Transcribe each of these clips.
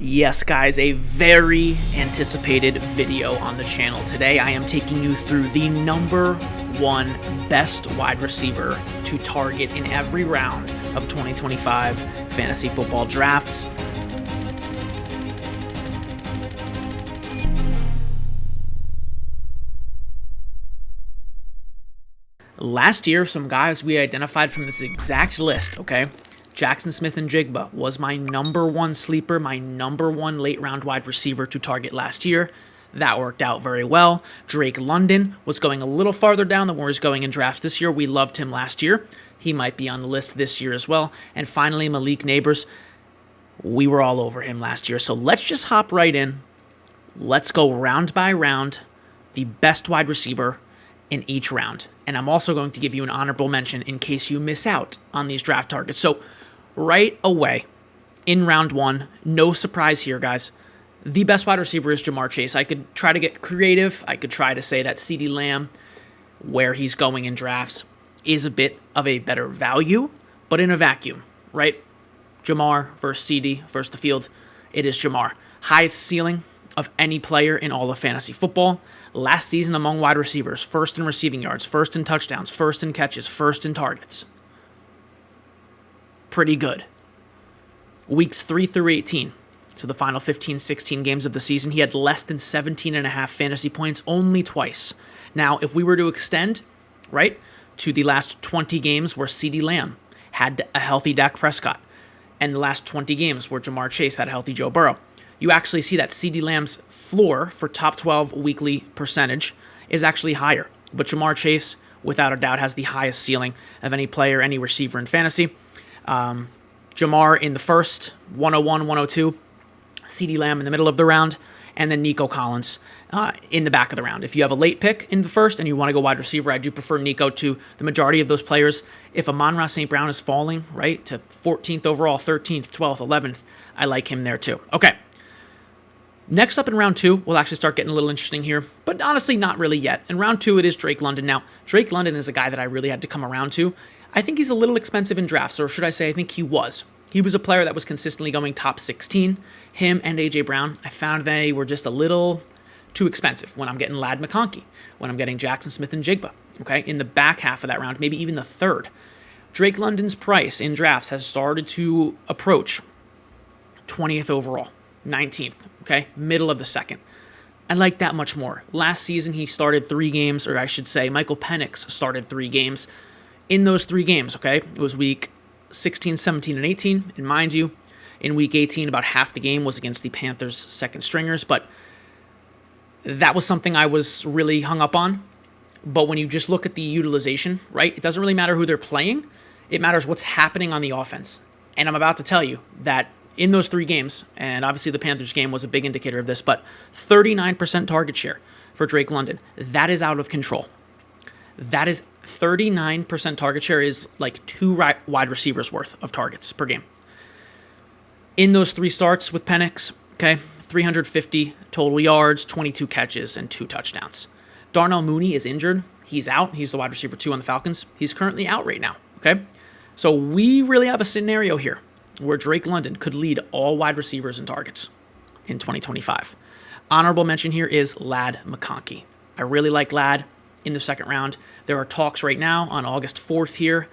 Yes, guys, a very anticipated video on the channel today. I am taking you through the number one best wide receiver to target in every round of 2025 fantasy football drafts. Last year, some guys we identified from this exact list, okay? Jackson Smith-Njigba was my number one sleeper, my number one late round wide receiver to target last year. That worked out very well. Drake London was going a little farther down than where he's going in drafts this year. We loved him last year. He might be on the list this year as well. And finally, Malik Neighbors. We were all over him last year. So let's just hop right in. Let's go round by round, the best wide receiver in each round. And I'm also going to give you an honorable mention in case you miss out on these draft targets. So right away, in round one, no surprise here, guys. The best wide receiver is Ja'Marr Chase. I could try to get creative. I could try to say that CeeDee Lamb, where he's going in drafts, is a bit of a better value, but in a vacuum, right? Ja'Marr versus CeeDee versus the field, it is Ja'Marr. Highest ceiling of any player in all of fantasy football. Last season among wide receivers, first in receiving yards, first in touchdowns, first in catches, first in targets. Pretty good. Weeks 3 through 18, so the final 15, 16 games of the season, he had less than 17.5 fantasy points only twice. Now, if we were to extend, right, to the last 20 games where CeeDee Lamb had a healthy Dak Prescott, and the last 20 games where Ja'Marr Chase had a healthy Joe Burrow, you actually see that CeeDee Lamb's floor for top 12 weekly percentage is actually higher. But Ja'Marr Chase, without a doubt, has the highest ceiling of any player, any receiver in fantasy. Ja'Marr in the first, 101, 102, CeeDee Lamb in the middle of the round, and then Nico Collins in the back of the round. If you have a late pick in the first and you want to go wide receiver, I do prefer Nico to the majority of those players. If Amon-Ra St. Brown is falling, right, to 14th overall, 13th, 12th, 11th, I like him there too. Okay. Next up in round two, we'll actually start getting a little interesting here, but honestly, not really yet. In round two, it is Drake London. Now, Drake London is a guy that I really had to come around to. I think he's a little expensive in drafts, or should I say, I think he was. He was a player that was consistently going top 16. Him and A.J. Brown, I found they were just a little too expensive when I'm getting Ladd McConkey, when I'm getting Jackson Smith-Njigba, okay? In the back half of that round, maybe even the third. Drake London's price in drafts has started to approach 20th overall. 19th, okay? Middle of the second. I like that much more. Last season, he started 3 games, or I should say, Michael Penix started 3 games. In those 3 games, okay, it was week 16, 17, and 18. And mind you, in week 18, about half the game was against the Panthers' second stringers, but that was something I was really hung up on. But when you just look at the utilization, right, it doesn't really matter who they're playing. It matters what's happening on the offense. And I'm about to tell you that in those 3 games, and obviously the Panthers game was a big indicator of this, but 39% target share for Drake London. That is out of control. That is 39% target share is like 2 wide receivers worth of targets per game. In those 3 starts with Penix, okay, 350 total yards, 22 catches, and 2 touchdowns. Darnell Mooney is injured. He's out. He's the wide receiver 2 on the Falcons. He's currently out right now, okay? So we really have a scenario here where Drake London could lead all wide receivers in targets in 2025. Honorable mention here is Ladd McConkey. I really like Ladd in the second round. There are talks right now on August 4th here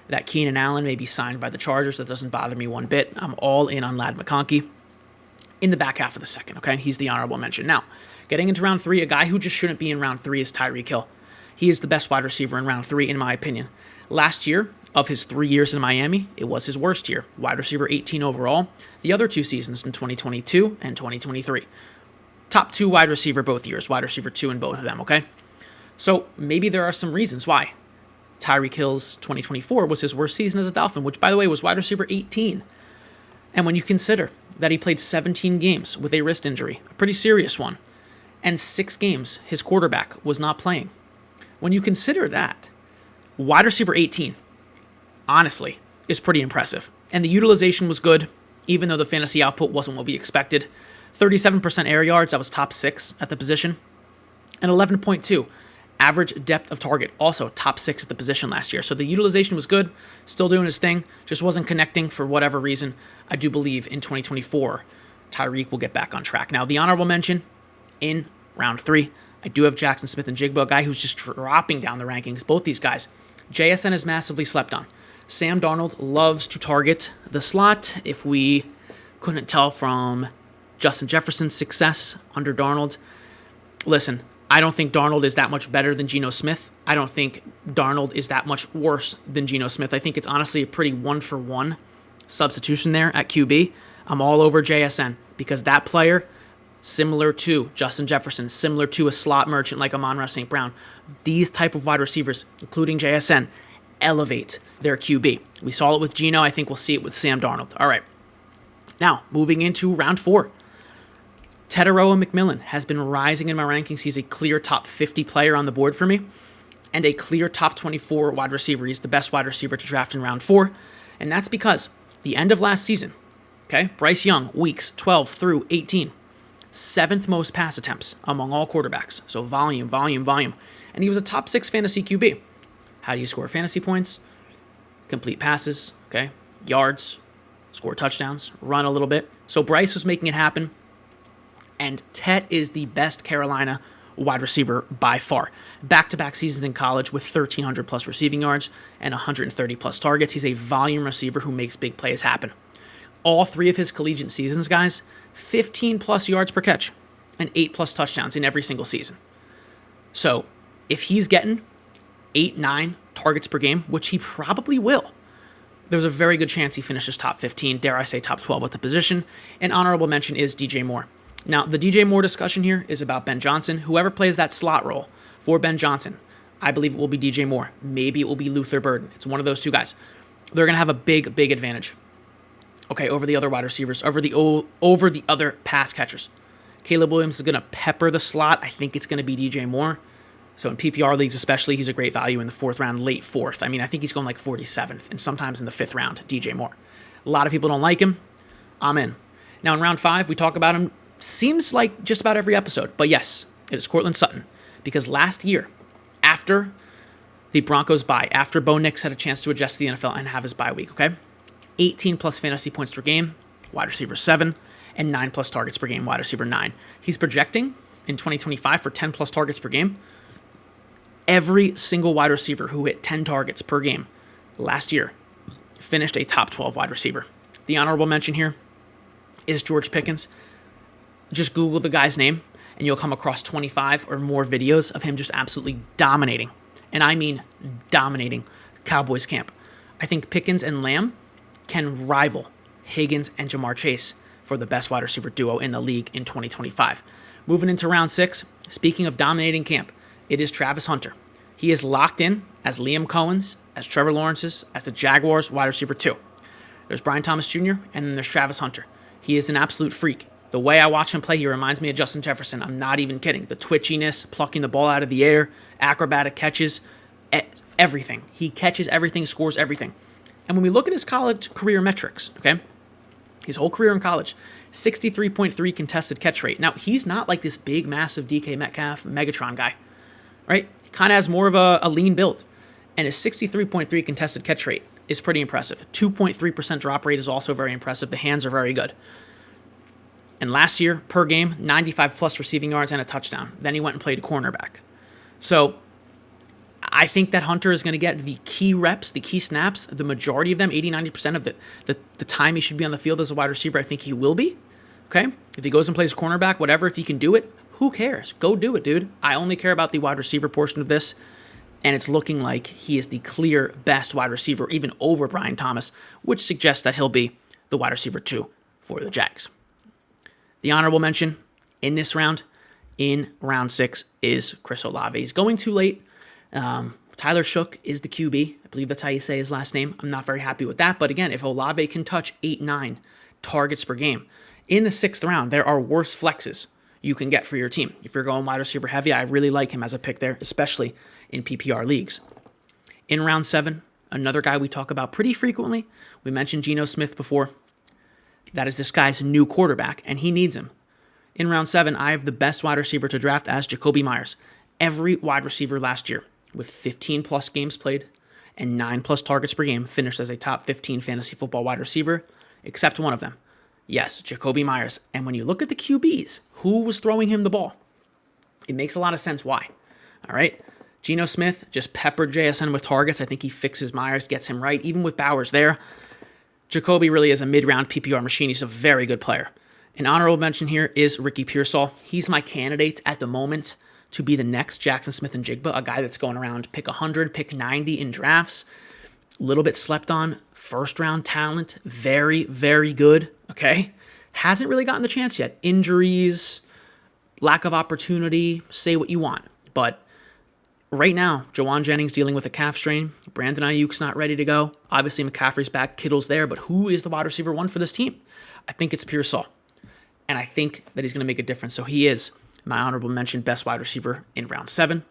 that Keenan Allen may be signed by the Chargers. That doesn't bother me one bit. I'm all in on Ladd McConkey in the back half of the second, okay? He's the honorable mention. Now, getting into round 3, a guy who just shouldn't be in round 3 is Tyreek Hill. He is the best wide receiver in round 3, in my opinion. Last year, of his 3 years in Miami, it was his worst year. Wide receiver 18 overall. The other 2 seasons in 2022 and 2023. Top 2 wide receiver both years. Wide receiver 2 in both of them, okay? So maybe there are some reasons why. Tyreek Hill's 2024 was his worst season as a Dolphin, which, by the way, was wide receiver 18. And when you consider that he played 17 games with a wrist injury, a pretty serious one, and 6 games his quarterback was not playing. When you consider that, wide receiver 18, honestly, is pretty impressive. And the utilization was good, even though the fantasy output wasn't what we expected. 37% air yards, that was top 6 at the position. And 11.2 average depth of target, also top 6 at the position last year. So the utilization was good, still doing his thing, just wasn't connecting for whatever reason. I do believe in 2024, Tyreek will get back on track. Now, the honorable mention in round 3, I do have Jackson Smith and Jigba, a guy who's just dropping down the rankings. Both these guys. JSN is massively slept on. Sam Darnold loves to target the slot. If we couldn't tell from Justin Jefferson's success under Darnold, listen, I don't think Darnold is that much better than Geno Smith. I don't think Darnold is that much worse than Geno Smith. I think it's honestly a pretty one-for-one substitution there at QB. I'm all over JSN because that player, similar to Justin Jefferson, similar to a slot merchant like Amon-Ra St. Brown, these type of wide receivers, including JSN, elevate their QB. We saw it with Geno. I think we'll see it with Sam Darnold. All right. Now, moving into round 4. Teteroa McMillan has been rising in my rankings. He's a clear top 50 player on the board for me and a clear top 24 wide receiver. He's the best wide receiver to draft in round 4. And that's because the end of last season, okay, Bryce Young, weeks 12 through 18, 7th most pass attempts among all quarterbacks. So volume. And he was a top 6 fantasy QB. How do you score fantasy points? Complete passes, okay, yards, score touchdowns, run a little bit. So Bryce was making it happen. And Tet is the best Carolina wide receiver by far. Back-to-back seasons in college with 1,300 plus receiving yards and 130 plus targets. He's a volume receiver who makes big plays happen. All 3 of his collegiate seasons, guys, 15 plus yards per catch and 8 plus touchdowns in every single season. So if he's getting 8-9 targets per game, which he probably will, there's a very good chance he finishes top 15, dare I say top 12 at the position. An honorable mention is DJ Moore. Now, the DJ Moore discussion here is about Ben Johnson. Whoever plays that slot role for Ben Johnson, I believe it will be DJ Moore. Maybe it will be Luther Burden. It's one of those two guys. They're going to have a big advantage, okay, over the other wide receivers, over the other pass catchers. Caleb Williams is going to pepper the slot. I think it's going to be DJ Moore. So in PPR leagues especially, he's a great value in the 4th round, late 4th. I mean, I think he's going like 47th and sometimes in the 5th round, DJ Moore. A lot of people don't like him. I'm in. Now in round 5, we talk about him. Seems like just about every episode. But yes, it is Courtland Sutton. Because last year, after the Broncos bye, after Bo Nix had a chance to adjust to the NFL and have his bye week, okay? 18 plus fantasy points per game, wide receiver 7, and 9 plus targets per game, wide receiver 9. He's projecting in 2025 for 10 plus targets per game. Every single wide receiver who hit 10 targets per game last year finished a top 12 wide receiver. The honorable mention here is George Pickens. Just Google the guy's name, and you'll come across 25 or more videos of him just absolutely dominating, and I mean dominating, Cowboys camp. I think Pickens and Lamb can rival Higgins and Jamar Chase for the best wide receiver duo in the league in 2025. Moving into round 6, speaking of dominating camp, it is Travis Hunter. He is locked in as Liam Cohen's, as Trevor Lawrence's, as the Jaguars wide receiver 2. There's Brian Thomas Jr., and then there's Travis Hunter. He is an absolute freak. The way I watch him play, he reminds me of Justin Jefferson. I'm not even kidding. The twitchiness, plucking the ball out of the air, acrobatic catches, everything. He catches everything, scores everything. And when we look at his college career metrics, okay, his whole career in college, 63.3 contested catch rate. Now, he's not like this big, massive DK Metcalf Megatron guy, right? He kind of has more of a lean build. And his 63.3 contested catch rate is pretty impressive. 2.3% drop rate is also very impressive. The hands are very good. And last year, per game, 95 plus receiving yards and a touchdown. Then he went and played cornerback. So I think that Hunter is going to get the key reps, the key snaps, the majority of them, 80-90% of the time he should be on the field as a wide receiver. I think he will be. Okay? If he goes and plays cornerback, whatever, if he can do it, who cares? Go do it, dude. I only care about the wide receiver portion of this. And it's looking like he is the clear best wide receiver, even over Brian Thomas, which suggests that he'll be the wide receiver 2 for the Jags. The honorable mention in this round, in round 6, is Chris Olave. He's going too late. Tyler Shook is the QB. I believe that's how you say his last name. I'm not very happy with that. But again, if Olave can touch 8-9 targets per game, in the 6th round, there are worse flexes you can get for your team. If you're going wide receiver heavy, I really like him as a pick there, especially in PPR leagues. In round 7, another guy we talk about pretty frequently. We mentioned Geno Smith before. That is this guy's new quarterback, and he needs him. In round 7, I have the best wide receiver to draft as Jacoby Myers. Every wide receiver last year with 15 plus games played and 9 plus targets per game finished as a top 15 fantasy football wide receiver, except one of them, Yes, Jacoby Myers. And when you look at the QBs, who was throwing him the ball? It makes a lot of sense why. All right. Geno Smith just peppered JSN with targets. I think he fixes Myers, gets him right, even with Bowers there. Jacoby really is a mid-round PPR machine. He's a very good player. An honorable mention here is Ricky Pearsall. He's my candidate at the moment to be the next Jackson Smith and Jigba, a guy that's going around pick 100, pick 90 in drafts. A little bit slept on, first-round talent, very, very good, okay? Hasn't really gotten the chance yet. Injuries, lack of opportunity, say what you want. But right now, Jawan Jennings dealing with a calf strain. Brandon Ayuk's not ready to go. Obviously, McCaffrey's back, Kittle's there, but who is the wide receiver one for this team? I think it's Pearsall. And I think that he's going to make a difference. So he is my honorable mention, best wide receiver in round 7.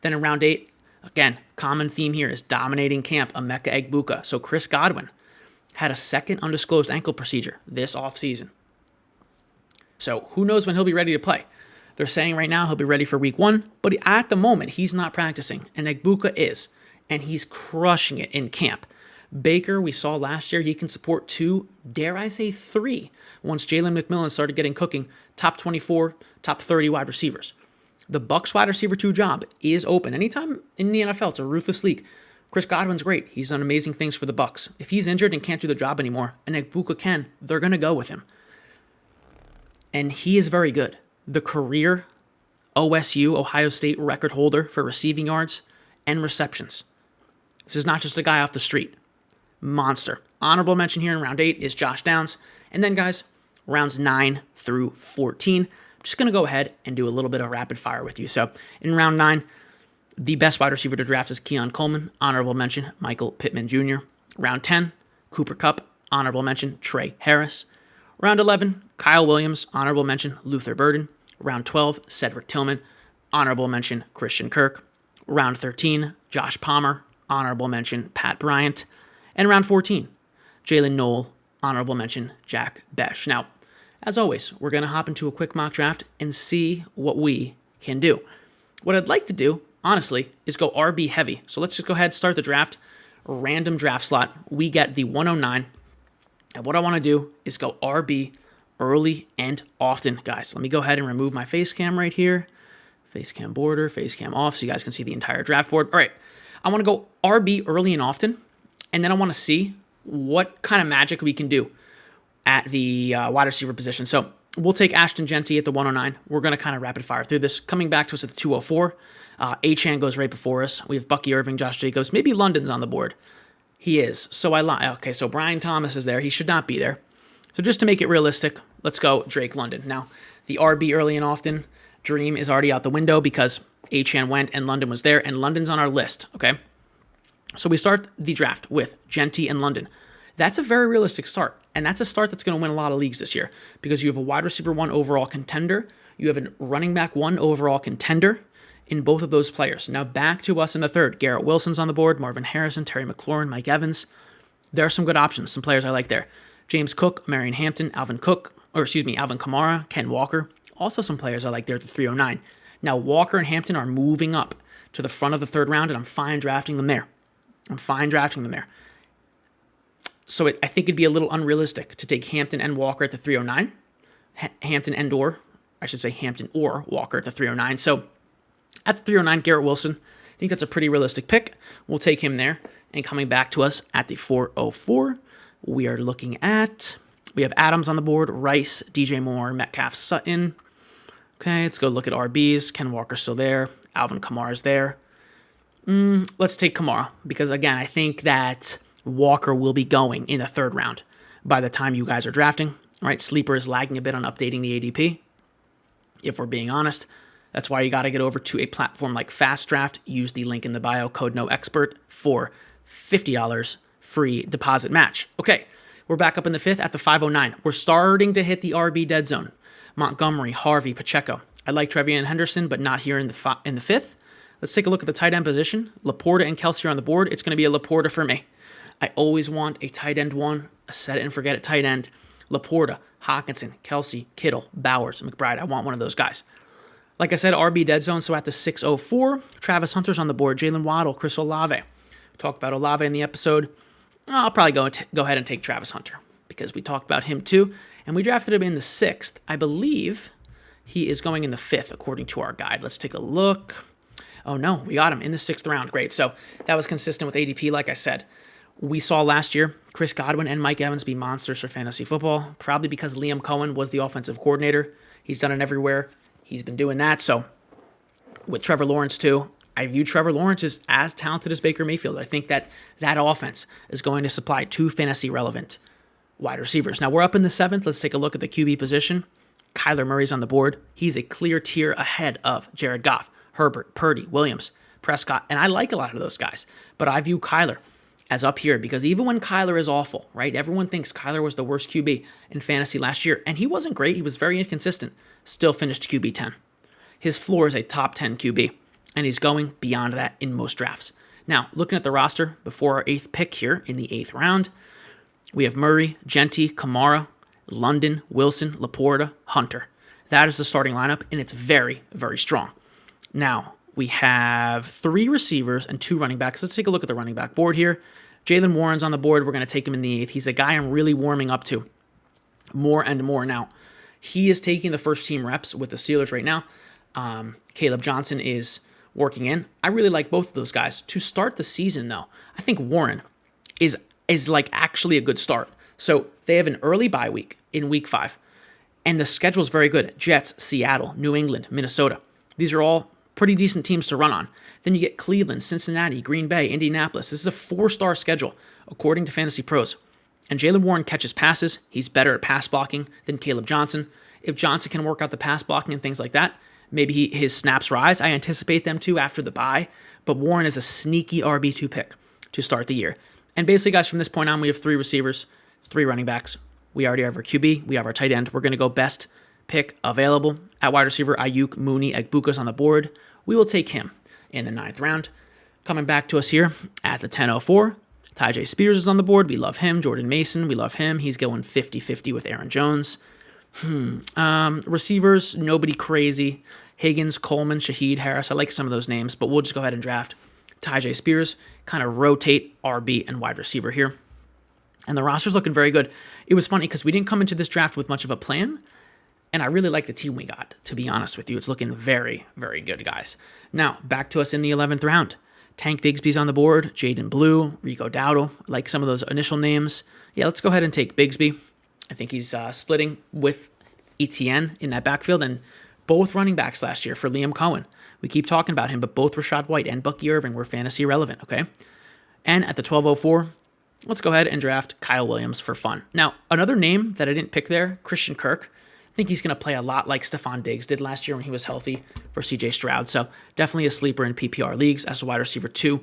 Then in round 8, again, common theme here is dominating camp, Emeka Egbuka. So Chris Godwin had a second undisclosed ankle procedure this offseason. So who knows when he'll be ready to play? They're saying right now he'll be ready for week 1, but at the moment he's not practicing, and Egbuka is, and he's crushing it in camp. Baker, we saw last year, he can support 2, dare I say 3, once Jalen McMillan started getting cooking, top 24, top 30 wide receivers. The Bucs wide receiver 2 job is open. Anytime in the NFL, it's a ruthless league. Chris Godwin's great. He's done amazing things for the Bucs. If he's injured and can't do the job anymore, and Egbuka can, they're going to go with him. And he is very good. The career OSU, Ohio State record holder for receiving yards and receptions. This is not just a guy off the street. Monster. Honorable mention here in round 8 is Josh Downs. And then, guys, rounds 9 through 14. I'm just going to go ahead and do a little bit of rapid fire with you. So in round 9, the best wide receiver to draft is Keon Coleman. Honorable mention, Michael Pittman Jr. Round 10, Cooper Kupp. Honorable mention, Trey Harris. Round 11, Kyle Williams. Honorable mention, Luther Burden. Round 12, Cedric Tillman. Honorable mention, Christian Kirk. Round 13, Josh Palmer. Honorable mention, Pat Bryant. And round 14, Jalen Noel. Honorable mention, Jack Besh. Now, as always, we're going to hop into a quick mock draft and see what we can do. What I'd like to do, honestly, is go RB heavy. So let's just go ahead and start the draft. Random draft slot. We get the 109. And what I want to do is go RB early and often, guys. Let me go ahead and remove my face cam right here. Face cam border, face cam off, so you guys can see the entire draft board. All right, I want to go RB early and often, and then I want to see what kind of magic we can do at the wide receiver position. So we'll take Ashton Genty at the 109. We're going to kind of rapid fire through this. Coming back to us at the 204, Achane goes right before us. We have Bucky Irving, Josh Jacobs. Maybe London's on the board. He is. So I lie. Okay, so Brian Thomas is there. He should not be there. So just to make it realistic, let's go Drake London. Now, the RB early and often dream is already out the window because Achane went and London was there, and London's on our list, okay? So we start the draft with Genty and London. That's a very realistic start, and that's a start that's going to win a lot of leagues this year because you have a wide receiver 1 overall contender, you have a running back 1 overall contender in both of those players. Now back to us in the third. Garrett Wilson's on the board, Marvin Harrison, Terry McLaurin, Mike Evans. There are some good options, some players I like there. James Cook, Marion Hampton, Alvin Kamara, Ken Walker. Also some players I like there at the 309. Now Walker and Hampton are moving up to the front of the third round, and I'm fine drafting them there. So I think it'd be a little unrealistic to take Hampton and Walker at the 309. Hampton or Walker at the 309. So at the 309, Garrett Wilson, I think that's a pretty realistic pick. We'll take him there. And coming back to us at the 404, we are looking at, we have Adams on the board, Rice, DJ Moore, Metcalf, Sutton. Okay, let's go look at RBs. Ken Walker's still there. Alvin Kamara's there. Let's take Kamara because, again, I think that Walker will be going in the third round by the time you guys are drafting. All right, Sleeper is lagging a bit on updating the ADP. If we're being honest, that's why you got to get over to a platform like Fast Draft. Use the link in the bio, code NOEXPERT, for $50 free deposit match. Okay, we're back up in the 5th at the 509. We're starting to hit the RB dead zone. Montgomery, Harvey, Pacheco. I like Trevian Henderson, but not here in the 5th. Let's take a look at the tight end position. Laporta and Kelsey are on the board. It's going to be a Laporta for me. I always want a tight end 1, a set it and forget it tight end. Laporta, Hawkinson, Kelsey, Kittle, Bowers, McBride. I want one of those guys. Like I said, RB dead zone, so at the 604, Travis Hunter's on the board. Jalen Waddle, Chris Olave. Talked about Olave in the episode. I'll probably go ahead and take Travis Hunter. because we talked about him too, and we drafted him in the 6th. I believe he is going in the 5th, according to our guide. Let's take a look. Oh no, we got him in the 6th round. Great. So that was consistent with ADP, like I said. We saw last year Chris Godwin and Mike Evans be monsters for fantasy football, probably because Liam Cohen was the offensive coordinator. He's done it everywhere. He's been doing that. So with Trevor Lawrence too, I view Trevor Lawrence as talented as Baker Mayfield. I think that offense is going to supply 2 fantasy relevant wide receivers. Now we're up in the 7th. Let's take a look at the QB position. Kyler Murray's on the board. He's a clear tier ahead of Jared Goff, Herbert, Purdy, Williams, Prescott, and I like a lot of those guys. But I view Kyler as up here because even when Kyler is awful, right? Everyone thinks Kyler was the worst QB in fantasy last year, and he wasn't great. He was very inconsistent. Still finished QB 10. His floor is a top 10 QB, and he's going beyond that in most drafts. Now, looking at the roster before our 8th pick here in the 8th round, we have Murray, Genty, Kamara, London, Wilson, Laporta, Hunter. That is the starting lineup, and it's very, very strong. Now, we have 3 receivers and 2 running backs. Let's take a look at the running back board here. Jalen Warren's on the board. We're going to take him in the 8th. He's a guy I'm really warming up to more and more now. He is taking the first team reps with the Steelers right now. Caleb Johnson is working in. I really like both of those guys. To start the season, though, I think Warren is like actually a good start. So they have an early bye week in week 5, and the schedule is very good. Jets, Seattle, New England, Minnesota. These are all pretty decent teams to run on. Then you get Cleveland, Cincinnati, Green Bay, Indianapolis. This is a 4-star schedule, according to Fantasy Pros. And Jalen Warren catches passes. He's better at pass blocking than Caleb Johnson. If Johnson can work out the pass blocking and things like that, maybe his snaps rise. I anticipate them to after the bye. But Warren is a sneaky RB2 pick to start the year. And basically, guys, from this point on, we have 3 receivers, 3 running backs. We already have our QB. We have our tight end. We're going to go best pick available. At wide receiver, Ayuk, Mooney, Egbuka's on the board. We will take him in the 9th round. Coming back to us here at the 10:04, Tyjae Spears is on the board. We love him. Jordan Mason, we love him. He's going 50-50 with Aaron Jones. Receivers, nobody crazy. Higgins, Coleman, Shaheed, Harris. I like some of those names, but we'll just go ahead and draft Tyjae Spears. Kind of rotate RB and wide receiver here. And the roster's looking very good. It was funny because we didn't come into this draft with much of a plan, and I really like the team we got, to be honest with you. It's looking very, very good, guys. Now, back to us in the 11th round. Tank Bigsby's on the board. Jaden Blue, Rico Dowdle. I like some of those initial names. Yeah, let's go ahead and take Bigsby. I think he's splitting with Etienne in that backfield, and both running backs last year for Liam Cohen. We keep talking about him, but both Rashad White and Bucky Irving were fantasy relevant, okay? And at the 12:04, let's go ahead and draft Kyle Williams for fun. Now, another name that I didn't pick there, Christian Kirk. I think he's going to play a lot like Stephon Diggs did last year when he was healthy for CJ Stroud. So definitely a sleeper in PPR leagues as a wide receiver 2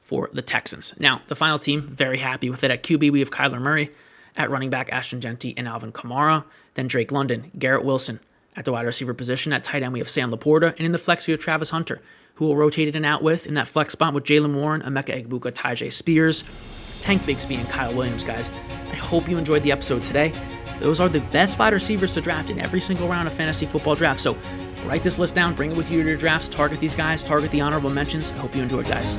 for the Texans. Now, the final team, very happy with it. At QB, we have Kyler Murray. At running back, Ashton Genty and Alvin Kamara. Then Drake London, Garrett Wilson. At the wide receiver position, at tight end, we have Sam Laporta. And in the flex, we have Travis Hunter, who will rotate in and out in that flex spot with Jalen Warren, Emeka Egbuka, Tyjae Spears, Tank Bigsby, and Kyle Williams, guys. I hope you enjoyed the episode today. Those are the best wide receivers to draft in every single round of fantasy football draft. So write this list down, bring it with you to your drafts, target these guys, target the honorable mentions. I hope you enjoyed, guys.